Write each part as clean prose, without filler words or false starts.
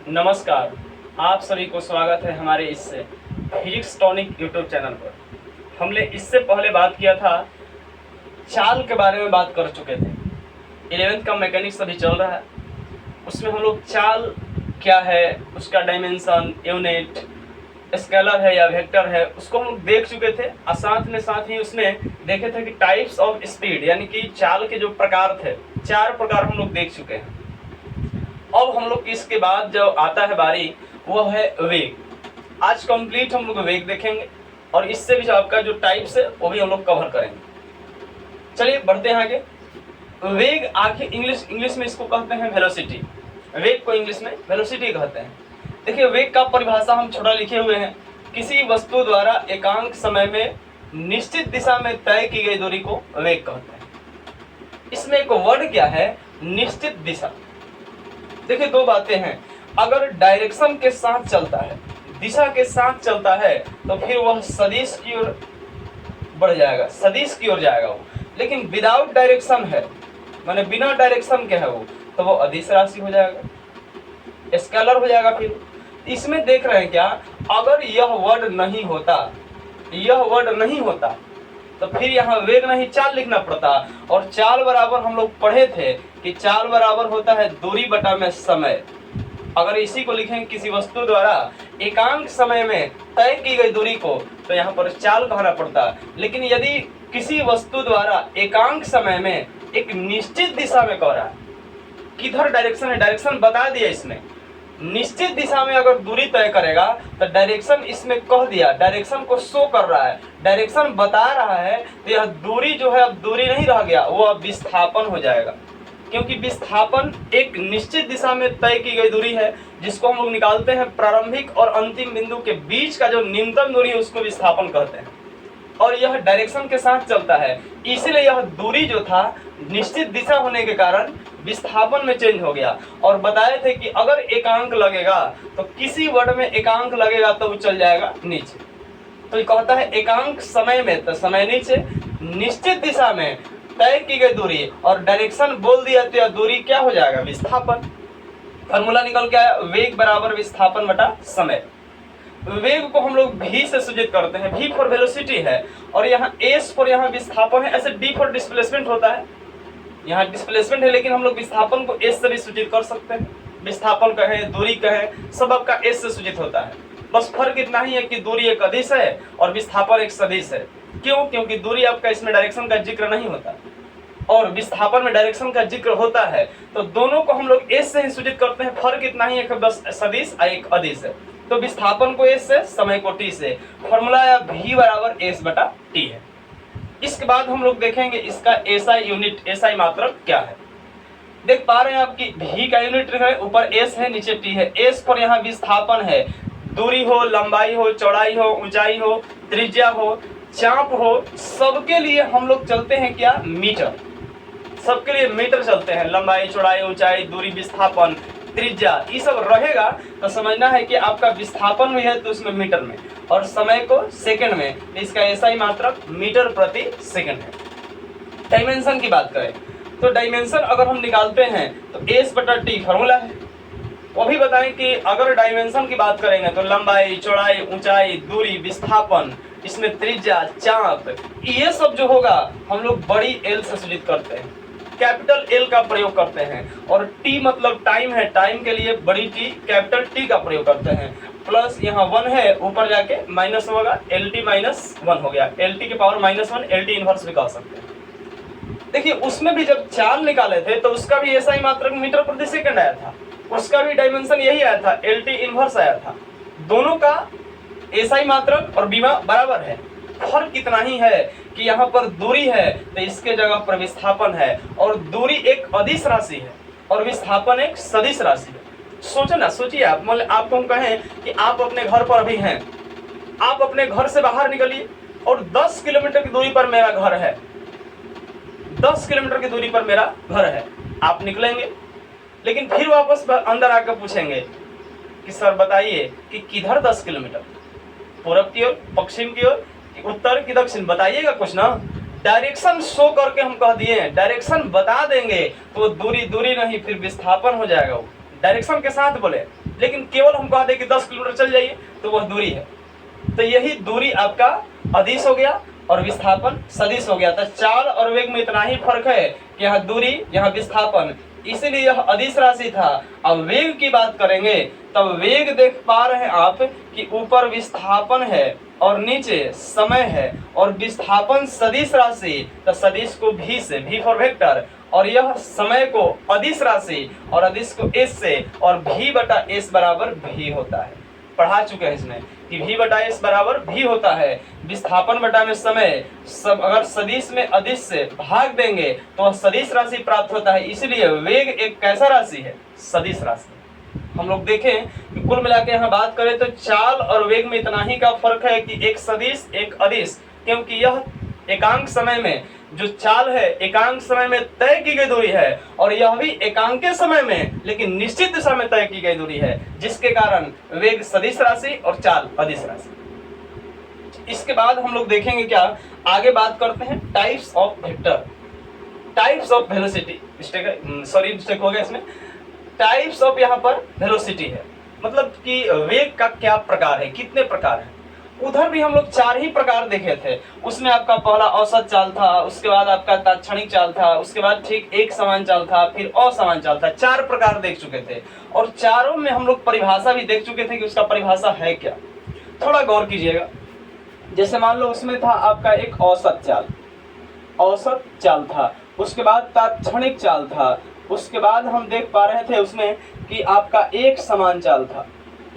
नमस्कार, आप सभी को स्वागत है हमारे इस फिजिक्स टॉनिक यूट्यूब चैनल पर। हमने इससे पहले बात किया था, चाल के बारे में बात कर चुके थे। 11th का मैकेनिक्स अभी चल रहा है, उसमें हम लोग चाल क्या है, उसका डायमेंशन, यूनिट, स्केलर है या वेक्टर है, उसको हम लोग देख चुके थे। और साथ ही उसमें देखे थे कि टाइप्स ऑफ स्पीड यानी कि चाल के जो प्रकार थे, 4 प्रकार हम लोग देख चुके हैं। अब हम लोग इसके बाद जो आता है बारी, वो है वेग। आज कंप्लीट हम लोग वेग देखेंगे और इससे भी जो आपका जो टाइप्स है वो भी हम लोग कवर करेंगे। चलिए बढ़ते हैं आगे। वेग आखिर इंग्लिश में इसको कहते हैं वेलोसिटी। वेग को इंग्लिश में वेलोसिटी कहते हैं। देखिए, वेग का परिभाषा हम छोटा लिखे हुए हैं, किसी वस्तु द्वारा एकांक समय में निश्चित दिशा में तय की गई दूरी को वेग कहते हैं। इसमें एक वर्ड क्या है, निश्चित दिशा। देखिए, 2 बातें हैं। अगर डायरेक्शन के साथ चलता है, दिशा के साथ चलता है, तो फिर वह सदिश की ओर बढ़ जाएगा, सदिश की ओर जाएगा वो। लेकिन विदाउट डायरेक्शन है, माने बिना डायरेक्शन के है वो, तो वो अदिश राशि हो जाएगा, स्केलर हो जाएगा। फिर इसमें देख रहे हैं क्या, अगर यह वर्ड नहीं होता तो फिर यहाँ वेग नहीं चाल लिखना पड़ता। और चाल बराबर हम लोग पढ़े थे कि चाल बराबर होता है दूरी बटा में समय। अगर इसी को लिखें किसी वस्तु द्वारा एकांक समय में तय की गई दूरी को, तो यहाँ पर चाल कहना पड़ता। लेकिन यदि किसी वस्तु द्वारा एकांक समय में एक निश्चित दिशा में कह रहा है, किधर डायरेक्शन है, डायरेक्शन बता दिया इसमें, निश्चित दिशा में अगर दूरी तय करेगा तो डायरेक्शन इसमें कह दिया, डायरेक्शन को शो कर रहा है, डायरेक्शन बता रहा है, तो यह दूरी जो है अब दूरी नहीं रह गया, वो अब विस्थापन हो जाएगा। क्योंकि विस्थापन एक निश्चित दिशा में तय की गई दूरी है, जिसको हम लोग निकालते हैं प्रारंभिक और अंतिम बिंदु के बीच का जो न्यूनतम दूरी है, उसको विस्थापन कहते हैं। और यह डायरेक्शन के साथ चलता है, इसलिए यह दूरी जो था निश्चित दिशा होने के कारण विस्थापन में चेंज हो गया। और बताए थे कि अगर एकांक लगेगा, तो किसी वर्ड में एकांक लगेगा तो वो चल जाएगा नीचे। तो ये कहता है एकांक समय में, तो समय नीचे, निश्चित दिशा में तय की गई दूरी और डायरेक्शन बोल दिया तो यह दूरी क्या हो जाएगा, विस्थापन। फॉर्मूला निकल के आया, वेग बराबर विस्थापन बटा समय। वेग को हम लोग v से सूचित करते हैं, v फॉर वेलोसिटी है, और यहाँ s फॉर यहाँ विस्थापन है। ऐसे d फॉर डिस्प्लेसमेंट होता है, यहाँ डिस्प्लेसमेंट है, लेकिन हम लोग विस्थापन को s से भी सूचित कर सकते हैं। विस्थापन कहें, दूरी कहें, सब आपका s से सूचित होता है। बस फर्क इतना ही है कि दूरी एक अदिश है और विस्थापन एक सदिश है। क्यों? क्योंकि दूरी आपका इसमें डायरेक्शन का जिक्र नहीं होता और विस्थापन में डायरेक्शन का जिक्र होता है, तो दोनों को हम लोग s से ही सूचित करते हैं। फर्क इतना ही है कि बस सदिश और एक अदिश है। तो विस्थापन को s से, समय को t से। फॉर्मूला या v बराबर s बटा t है। इसके बाद हम लोग देखेंगे इसका SI यूनिट, SI मात्रक क्या है। देख पा रहे हैं आपकी v का यूनिट है, ऊपर s है, नीचे t है। s पर यहाँ विस्थापन है, दूरी हो, लंबाई हो, चौड़ाई हो, ऊंचाई हो, त्रिज्या हो, चाप हो, सबके लिए हम लोग चलते हैं क्या, मीटर। सबके लिए मीटर चलते हैं, लंबाई, चौड़ाई, ऊंचाई, दूरी, विस्थापन, त्रिज्या, ये सब रहेगा तो समझना है कि आपका विस्थापन भी है तो उसमें मीटर में, और समय को सेकंड में, तो इसका SI मात्रक मीटर प्रति सेकंड है। डायमेंशन की बात करें तो डायमेंशन अगर हम निकालते हैं तो S बटा T फॉर्मूला है। वो भी बताएं कि अगर डायमेंशन की बात करेंगे तो लंबाई, चौड़ाई, ऊंचाई, दूरी, विस्थापन, इसमें त्रिज्या, चाप, ये सब जो होगा हम लोग बड़ी L से सूचित करते हैं, कैपिटल L का प्रयोग करते हैं। और T मतलब टाइम है, टाइम के लिए बड़ी T, कैपिटल T का प्रयोग करते हैं। प्लस यहाँ 1 है, ऊपर जाके माइनस होगा, LT माइनस 1 हो गया, LT के पावर -1, LT इनवर्स भी कह सकते हैं। देखिए, उसमें भी जब चाल निकाले थे तो उसका भी SI मात्रक मीटर प्रति सेकंड आया था, उसका भी डायमेंशन यही आया था, LT इनवर्स आया था। दोनों का SI मात्रक और बीमा बराबर है। फर्क इतना ही है कि यहाँ पर दूरी है तो इसके जगह पर विस्थापन है, और दूरी एक अदिश राशि है और विस्थापन एक सदिश राशि है। सोचो ना, सोचिए आप, मतलब आपको हम कहें कि आप अपने घर पर अभी हैं, आप अपने घर से बाहर निकलिए और 10 किलोमीटर की दूरी पर मेरा घर है, 10 किलोमीटर की दूरी पर मेरा घर है। आप निकलेंगे, लेकिन फिर वापस अंदर आकर पूछेंगे कि सर बताइए कि किधर 10 किलोमीटर, पूरब की ओर, पश्चिम की ओर, उत्तर की दक्षिण, बताइएगा कुछ ना। डायरेक्शन शो करके हम कह दिए हैं, डायरेक्शन बता देंगे तो दूरी दूरी नहीं फिर विस्थापन हो जाएगा। वो डायरेक्शन के साथ बोले, लेकिन केवल हम कह दें कि 10 किलोमीटर चल जाइए तो वह दूरी है। तो यही दूरी आपका अदिश हो गया और विस्थापन सदिश हो गया। तो चाल और वेग में इतना ही फर्क है कि यहाँ दूरी यहाँ विस्थापन, इसीलिए यह अदिश राशि था। अब वेग की बात करेंगे तब वेग देख पा रहे हैं आप कि ऊपर विस्थापन है और नीचे समय है और विस्थापन सदिश राशि, तो सदिश को भी से, भी फॉर वेक्टर, और यह समय को अदिश राशि और अदिश को एस से, और भी बटा एस बराबर भी होता है। पढ़ा चुके हैं इसमें कि भी बटा एस बराबर भी होता है। विस्थापन बटा में समय, सब अगर सदिश में अदिश से भाग देंगे तो सदिश राशि प्राप्त होता है। इसलिए वेग एक कैसा राशि है? सदिश राशि। हम लोग देखें कि कुल मिला के यहाँ बात करें तो चाल और वेग में इतना ही का फर्क है कि एक सदिश एक अदिश, क्योंकि यह एकांक समय में जो चाल है एकांक समय में तय की गई दूरी है और यह भी एकांक समय में लेकिन निश्चित दिशा में तय की गई दूरी है, जिसके कारण वेग सदिश राशि और चाल अदिश राशि। इसके बाद हम लोग देखेंगे क्या, आगे बात करते हैं types of vector, types of velocity. Mistake हो गया इसमें, टाइप्स ऑफ यहाँ पर वेलोसिटी है, मतलब कि वेग का क्या प्रकार है, कितने प्रकार है। उधर भी हम लोग 4 ही प्रकार देखे थे। उसमें आपका पहला औसत चाल था, उसके बाद आपका तात्क्षणिक चाल था, उसके बाद ठीक एक समान चाल था, फिर असमान चाल था। 4 प्रकार देख चुके थे और चारों में हम लोग परिभाषा भी देख चुके थे कि उसका परिभाषा है क्या। थोड़ा गौर कीजिएगा। जैसे मान लो उसमें था आपका एक औसत चाल, औसत चाल था, उसके बाद तात्क्षणिक चाल था, उसके बाद हम देख पा रहे थे उसमें कि आपका एक समान चाल था,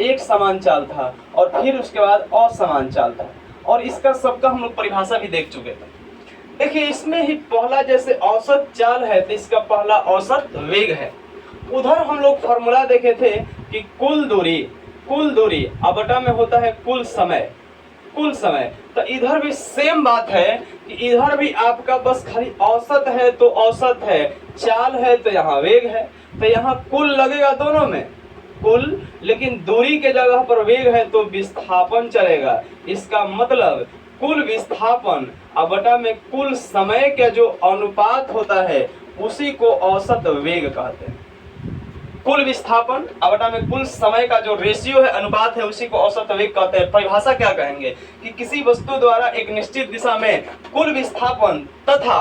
एक समान चाल था, और फिर उसके बाद असमान चाल था, और इसका सबका हम लोग परिभाषा भी देख चुके थे। देखिए इसमें ही पहला जैसे औसत चाल है तो इसका पहला औसत वेग है। उधर हम लोग फॉर्मूला देखे थे कि कुल दूरी बटा में होता है कुल समय, कुल समय। तो इधर भी सेम बात है कि इधर भी आपका बस खाली औसत है तो औसत है, चाल है तो यहाँ वेग है, तो यहाँ कुल लगेगा दोनों में कुल, लेकिन दूरी के जगह पर वेग है तो विस्थापन चलेगा। इसका मतलब कुल विस्थापन बटा में कुल समय का जो अनुपात होता है उसी को औसत वेग कहते हैं। कुल विस्थापन बटा में कुल समय का जो रेशियो है, अनुपात है, उसी को औसत वेग कहते हैं। परिभाषा क्या कहेंगे कि किसी वस्तु द्वारा एक निश्चित दिशा में कुल विस्थापन तथा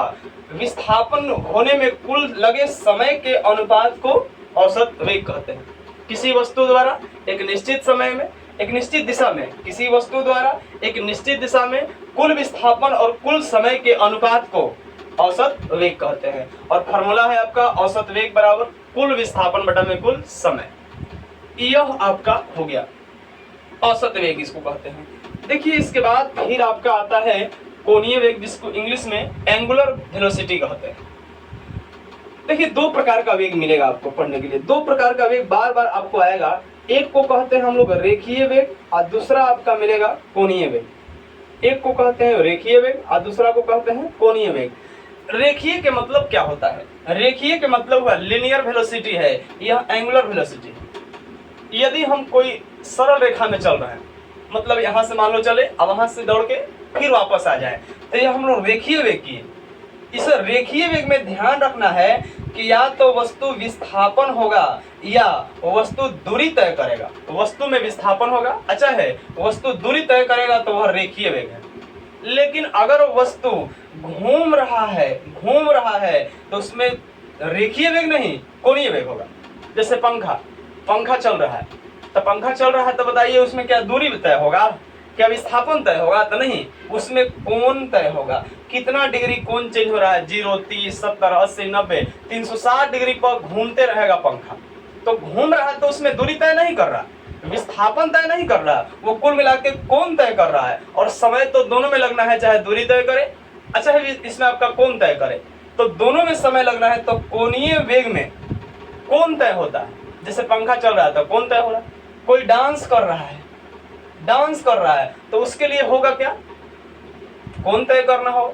विस्थापन होने में कुल लगे समय के अनुपात को औसत वेग कहते हैं। किसी वस्तु द्वारा एक निश्चित समय में एक निश्चित दिशा में, किसी वस्तु द्वारा एक निश्चित दिशा में कुल विस्थापन और कुल समय के अनुपात को औसत वेग कहते हैं। और फॉर्मूला है आपका औसत वेग बराबर कुल विस्थापन बटा में कुल समय। यह आपका हो गया औसत वेग, इसको कहते हैं। देखिए इसके बाद फिर आपका आता है कोणीय वेग, जिसको इंग्लिश में एंगुलर वेलोसिटी कहते हैं। देखिए 2 प्रकार का वेग मिलेगा आपको पढ़ने के लिए, 2 प्रकार का वेग बार बार आपको आएगा। एक को कहते हैं हम लोग रेखीय वेग और दूसरा आपका मिलेगा कोणीय वेग। एक को कहते हैं रेखीय वेग और दूसरा को कहते हैं कोणीय वेग। रेखीय के मतलब क्या होता है? रेखीय के मतलब हुआ लिनियर वेलोसिटी है, यह एंगुलर वेलोसिटी है। यदि हम कोई सरल रेखा में चल रहे हैं, मतलब यहाँ से मान लो चले अब वहां से दौड़ के फिर वापस आ जाए, तो यह हम लोग रेखीय वेग किए। इस रेखीय वेग में ध्यान रखना है कि या तो वस्तु विस्थापन होगा या वस्तु दूरी तय करेगा। वस्तु में विस्थापन होगा, अच्छा है, वस्तु दूरी तय करेगा तो वह रेखीय वेग है। लेकिन अगर वस्तु घूम रहा है तो उसमें रेखीय वेग नहीं कोणीय वेग होगा। जैसे पंखा चल रहा है, तो पंखा चल रहा है तो बताइए उसमें क्या दूरी तय होगा, क्या विस्थापन तय होगा? तो नहीं, उसमें कोण तय होगा। कितना डिग्री कोण चेंज हो रहा है? 0, 30, 70, 80, 90, 360 डिग्री पर घूमते रहेगा पंखा। तो घूम रहा है तो उसमें दूरी तय नहीं कर रहा, विस्थापन तय नहीं कर रहा, वो कुल मिला के कोण तय कर रहा है। और समय तो दोनों में लगना है, चाहे दूरी तय करे, अच्छा है इसमें आपका कोण तय करे, तो दोनों में समय लगना है। तो कोणीय वेग में कोण तय होता है। जैसे पंखा चल रहा है तो कोण तय हो रहा है। कोई डांस कर रहा है तो उसके लिए होगा क्या? कोण तय करना हो,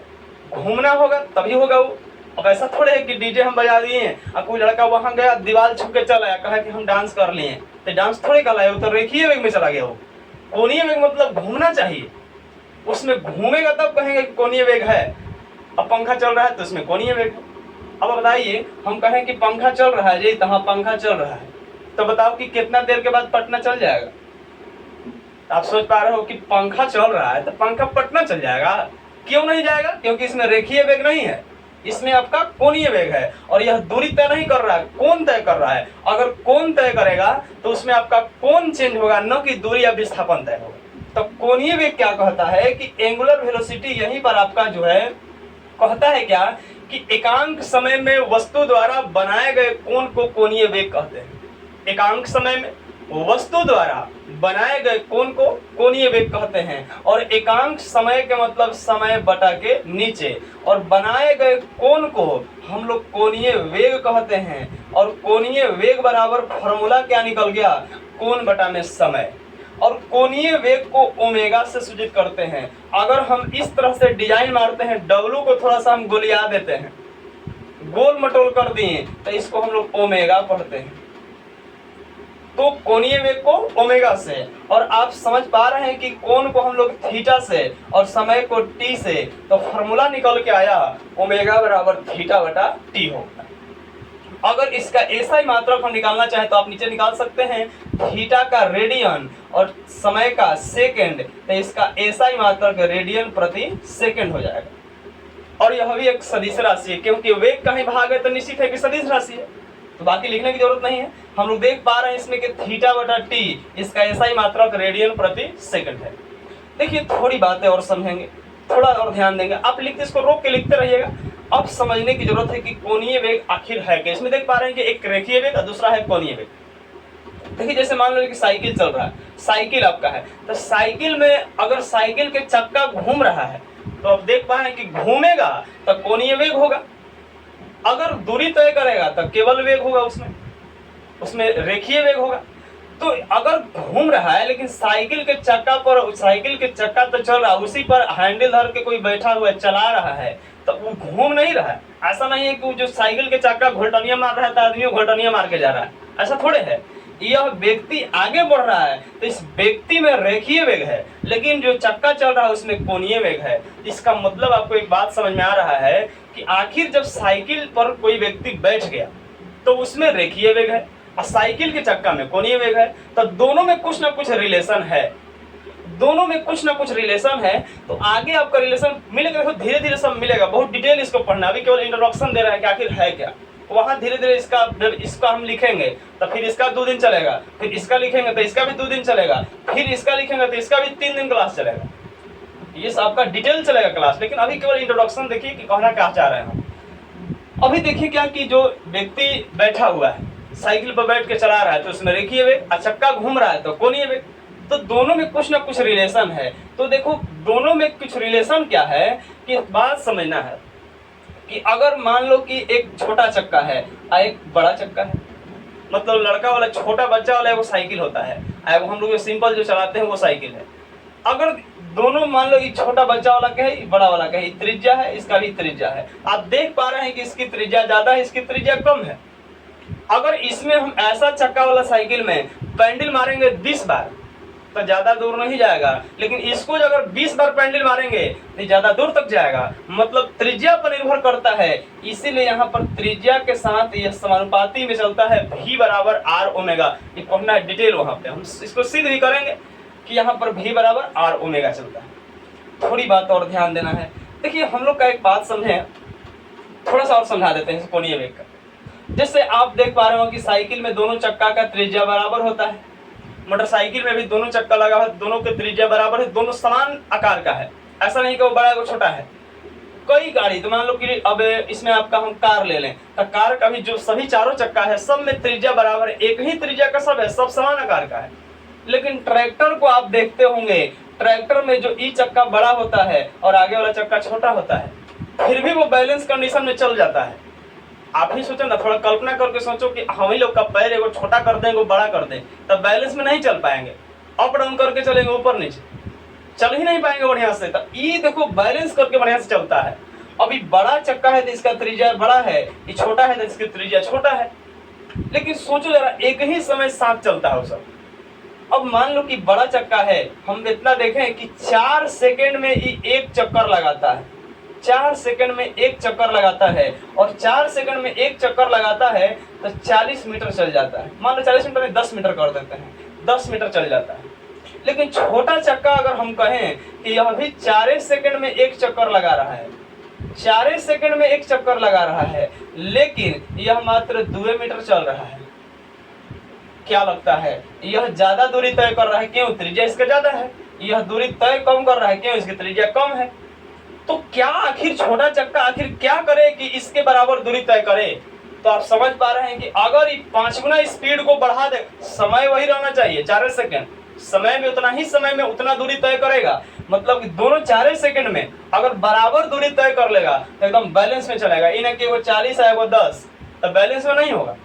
घूमना होगा तभी होगा वो। अब ऐसा थोड़े है कि डीजे हम बजा दिए हैं और कोई लड़का वहां गया दीवार छू के चला आया, कहा कि हम डांस कर लिए, तो डांस थोड़े कर लाए, वो तो रेखीय वेग में चला गया। वो कोणीय वेग मतलब घूमना चाहिए, उसमें घूमेगा तब कहेंगे कि कोणीय वेग है। अब पंखा चल रहा है तो उसमें कोणीय वेग है। अब बताइए, हम कहें कि पंखा चल रहा है जी, तो हाँ पंखा चल रहा है, तो बताओ कि कितना देर के बाद पटना चल जाएगा। आप सोच पा रहे हो कि पंखा चल रहा है तो पंखा पटना चल जाएगा, क्यों नहीं जाएगा? क्योंकि इसमें रेखीय वेग नहीं है, इसमें आपका कोणीय वेग है, और यह दूरी तय नहीं कर रहा है, कोण तय कर रहा है। अगर कोण तय करेगा तो उसमें आपका कोण चेंज होगा, न कि दूरी या विस्थापन तय होगा। तो कोणीय वेग क्या कहता है कि एंगुलर वेलोसिटी यहीं पर आपका जो है कहता है क्या कि एकांक समय में वस्तु द्वारा बनाए गए कोण को कोणीय वेग कहते हैं। एकांक समय में वस्तु द्वारा बनाए गए कोण को कोणीय वेग कहते हैं, और एकांक समय के मतलब समय बटा के नीचे, और बनाए गए कोण को हम लोग कोणीय वेग कहते हैं। और कोणीय वेग बराबर फॉर्मूला क्या निकल गया, कोण बटा में समय, और कोणीय वेग को ओमेगा से सूचित करते हैं। अगर हम इस तरह से डिजाइन मारते हैं, डब्लू को थोड़ा सा हम गोलिया देते हैं, गोल मटोल कर दिए, तो इसको हम लोग ओमेगा पढ़ते हैं। तो कोणीय वेग को ओमेगा से, और आप समझ पा रहे हैं कि कोण को हम लोग थीटा से और समय को टी से, तो फॉर्मूला निकल के आया ओमेगा बराबर थीटा बटा टी होगा। अगर इसका एसआई मात्रक हम निकालना चाहें तो आप नीचे निकाल सकते हैं, थीटा का रेडियन और समय का सेकेंड, तो इसका एसआई मात्रक रेडियन प्रति सेकेंड हो जाएगा। और यह भी एक सदिश राशि है, क्योंकि वेग कहीं भाग है तो निश्चित है कि सदिश राशि है, तो बाकी लिखने की जरूरत नहीं है। हम लोग देख पा रहे हैं इसमें कि थीटा बटा टी, इसका एसआई मात्रक रेडियन प्रति सेकंड है। देखिए थोड़ी बातें और समझेंगे, थोड़ा और ध्यान देंगे, आप लिखते इसको रोक के लिखते रहिएगा। अब समझने की जरूरत है कि कोणीय वेग आखिर है क्या। इसमें देख पा रहे हैं कि एक रेखीय वेग और दूसरा है कोणीय वेग। देखिए जैसे मान लो कि साइकिल चल रहा है, साइकिल आपका है, तो साइकिल में अगर साइकिल के चक्का घूम रहा है तो आप देख पा रहे हैं कि घूमेगा तो कोणीय वेग होगा, अगर दूरी तय करेगा तो केवल वेग होगा, उसमें रेखीय वेग होगा। तो अगर घूम रहा है लेकिन साइकिल के चक्का पर, साइकिल के चक्का तो चल रहा है, उसी पर हैंडल धर के कोई बैठा हुआ चला रहा है, तो वो घूम नहीं रहा है। ऐसा नहीं है कि जो साइकिल के चक्का घोलटनिया मार रहा है तो आदमी घोलटनिया मार के जा रहा है, ऐसा थोड़े है। यह व्यक्ति आगे बढ़ रहा है तो इस व्यक्ति में रेखीय वेग है, लेकिन जो चक्का चल रहा है उसमें कोणीय वेग है। इसका मतलब आपको एक बात समझ में आ रहा है कि आखिर जब साइकिल पर कोई व्यक्ति बैठ गया तो उसमें रेखीय वेग है और साइकिल के चक्का में कोणीय वेग है, तो दोनों में कुछ ना कुछ रिलेशन है, दोनों में कुछ ना कुछ रिलेशन है। तो आगे आपका रिलेशन मिलेगा, देखो धीरे धीरे सब मिलेगा, बहुत डिटेल इसको पढ़ना, अभी केवल इंट्रोडक्शन दे रहा है कि आखिर है क्या। वहां धीरे धीरे इसका हम लिखेंगे तो फिर इसका 2 दिन चलेगा, फिर इसका लिखेंगे तो इसका भी 2 दिन चलेगा, फिर इसका लिखेंगे तो इसका भी 3 दिन क्लास चलेगा। ये आपका डिटेल चलेगा क्लास, लेकिन अभी केवल इंट्रोडक्शन देखिए कि कहना क्या चाह रहे हैं हम। अभी देखिए क्या कि जो व्यक्ति बैठा हुआ है साइकिल पर बैठ के चला रहा है तो उसमें रेखीय वेग, चक्का घूम रहा है तो कोणीय वेग, तो दोनों में कुछ ना कुछ रिलेशन है। तो देखो दोनों में कुछ रिलेशन क्या है कि बात समझना है कि अगर मान लो कि एक छोटा चक्का है और एक बड़ा चक्का है, मतलब लड़का वाला छोटा बच्चा वाला वो साइकिल होता है, हम लोग सिंपल जो चलाते हैं वो साइकिल है। अगर दोनों मान लो ये छोटा बच्चा वाला का है, बड़ा वाला का है, त्रिज्या है, इसका भी त्रिज्या है, आप देख पा रहे हैं कि इसकी त्रिज्या ज्यादा है, इसकी त्रिज्या कम है। अगर इसमें हम ऐसा चक्का वाला साइकिल में पैंडल मारेंगे 20 बार तो ज्यादा दूर नहीं जाएगा, लेकिन इसको अगर 20 बार पैंडल मारेंगे तो ज्यादा दूर तक जाएगा। मतलब त्रिज्या पर निर्भर करता है, इसीलिए यहाँ पर त्रिज्या के साथ यह समानुपाती में चलता है, v बराबर आर ओमेगा। ये पढ़ना है डिटेल, वहां पे हम इसको सिद्ध भी करेंगे कि यहाँ पर v बराबर आर ओमेगा चलता है। थोड़ी बात और ध्यान देना है। देखिए हम लोग का एक बात समझे, थोड़ा सा और समझा देते हैं कोणीय वेग का। जैसे आप देख पा रहे हो कि साइकिल में दोनों चक्का का त्रिज्या बराबर होता है, मोटरसाइकिल में भी दोनों चक्का लगा है, दोनों के त्रिज्या बराबर है, दोनों समान आकार का है, ऐसा नहीं कि वो बड़ा वो छोटा है। कई गाड़ी, तो मान लो कि अब इसमें आपका हम कार ले लें तो कार का भी जो सभी चारों चक्का है सब में त्रिज्या बराबर है, एक ही त्रिज्या का सब है, सब समान आकार का है। लेकिन ट्रैक्टर को आप देखते होंगे, ट्रैक्टर में जो ई चक्का बड़ा होता है और आगे वाला चक्का छोटा होता है, फिर भी वो बैलेंस कंडीशन में चल जाता है। आप ही सोचो ना, थोड़ा कल्पना करके सोचो कि हम ही लोग का पैर एगो छोटा कर दें एगो बड़ा कर दें, तब बैलेंस में नहीं चल पाएंगे, अप डाउन करके चलेंगे, ऊपर नीचे चल ही नहीं पाएंगे बढ़िया से। तो ये देखो बैलेंस करके बढ़िया से चलता है। अभी बड़ा चक्का है तो इसका त्रिज्या बड़ा है, ये छोटा है तो इसकी त्रिज्या छोटा है, लेकिन सोचो जरा एक ही समय साथ चलता है सब। अब मान लो कि बड़ा चक्का है, हम इतना देखें कि 4 सेकेंड में ये एक चक्कर लगाता है, 4 सेकंड में एक चक्कर लगाता है और 4 सेकंड में एक चक्कर लगाता है तो 40 मीटर चल जाता है। मान लो 40 मीटर में 10 मीटर कर देते हैं, 10 मीटर चल जाता है। लेकिन छोटा चक्का अगर हम कहें कि यह भी 4 सेकंड में एक चक्कर लगा रहा है, 4 सेकंड में एक चक्कर लगा रहा है, लेकिन यह मात्र 2 मीटर चल रहा है। क्या लगता है यह ज्यादा दूरी तय कर रहा है? क्यों? त्रिज्या इसका ज्यादा है। यह दूरी तय कम कर रहा है, क्यों? इसकी त्रिज्या कम है। तो क्या आखिर छोटा चक्का आखिर क्या करे कि इसके बराबर दूरी तय करे? तो आप समझ पा रहे हैं कि अगर 5 गुना स्पीड को बढ़ा दे, समय वही रहना चाहिए 4 सेकंड, समय में उतना ही समय में उतना दूरी तय करेगा। मतलब कि दोनों 4 सेकंड में अगर बराबर दूरी तय कर लेगा तो एकदम बैलेंस में चलेगा। इन्हें कि वो 40 है वो 10, तो बैलेंस में नहीं होगा,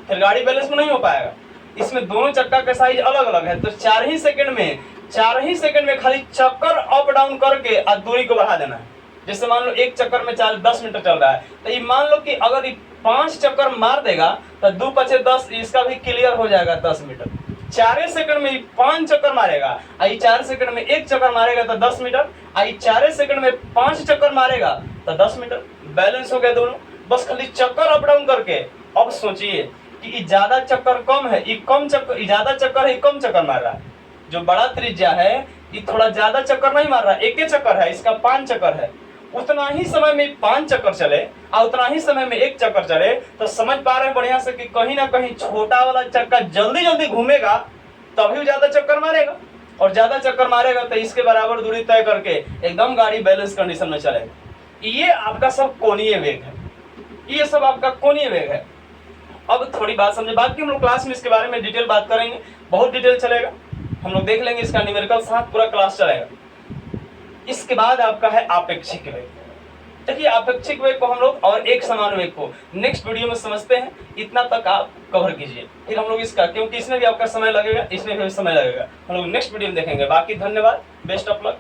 फिर गाड़ी बैलेंस में नहीं हो पाएगा। इसमें दोनों चक्का का साइज अलग अलग है, तो 4 ही सेकंड में खाली चक्कर अप डाउन करके दूरी को बढ़ा देना है। जैसे मान लो एक चक्कर में 10 मीटर चल रहा है, तो ये मान लो कि अगर 5 चक्कर मार देगा तो 2 5 10, इसका भी क्लियर हो जाएगा 10 मीटर। 4 सेकंड में 5 चक्कर मारेगा, 4 सेकंड में एक चक्कर मारेगा तो 10 मीटर, 4 सेकंड में 5 चक्कर मारेगा तो 10 मीटर। बैलेंस हो गया दोनों, बस खाली चक्कर अप डाउन करके। अब सोचिए कि ज्यादा चक्कर कम है, ज्यादा चक्कर है, कम चक्कर मार रहा है। जो बड़ा त्रिज्या है ये थोड़ा ज्यादा चक्कर नहीं मार रहा है, एक ही चक्कर है, इसका 5 चक्कर है। उतना ही समय में 5 चक्कर चले और उतना ही समय में एक चक्कर चले, तो समझ पा रहे हैं बढ़िया से कि कहीं ना कहीं छोटा वाला चक्का जल्दी जल्दी घूमेगा तभी ज्यादा चक्कर मारेगा, और ज्यादा चक्कर मारेगा तो इसके बराबर दूरी तय करके एकदम गाड़ी बैलेंस कंडीशन में चलेगा। ये आपका सब कोणीय वेग है, ये सब आपका कोणीय वेग है। अब थोड़ी बात समझे, बाकी हम लोग क्लास में इसके बारे में डिटेल बात करेंगे, बहुत डिटेल चलेगा, हम लोग देख लेंगे, इसका न्यूमेरिकल साथ पूरा क्लास चलेगा। इसके बाद आपका है आपेक्षिक वेग। देखिए आपेक्षिक वेग को हम लोग और एक समान वेग को नेक्स्ट वीडियो में समझते हैं, इतना तक आप कवर कीजिए, फिर हम लोग इसका, क्योंकि इसमें भी आपका समय लगेगा, इसमें भी समय लगेगा, हम लोग नेक्स्ट वीडियो में देखेंगे। बाकी धन्यवाद, बेस्ट ऑफ लक।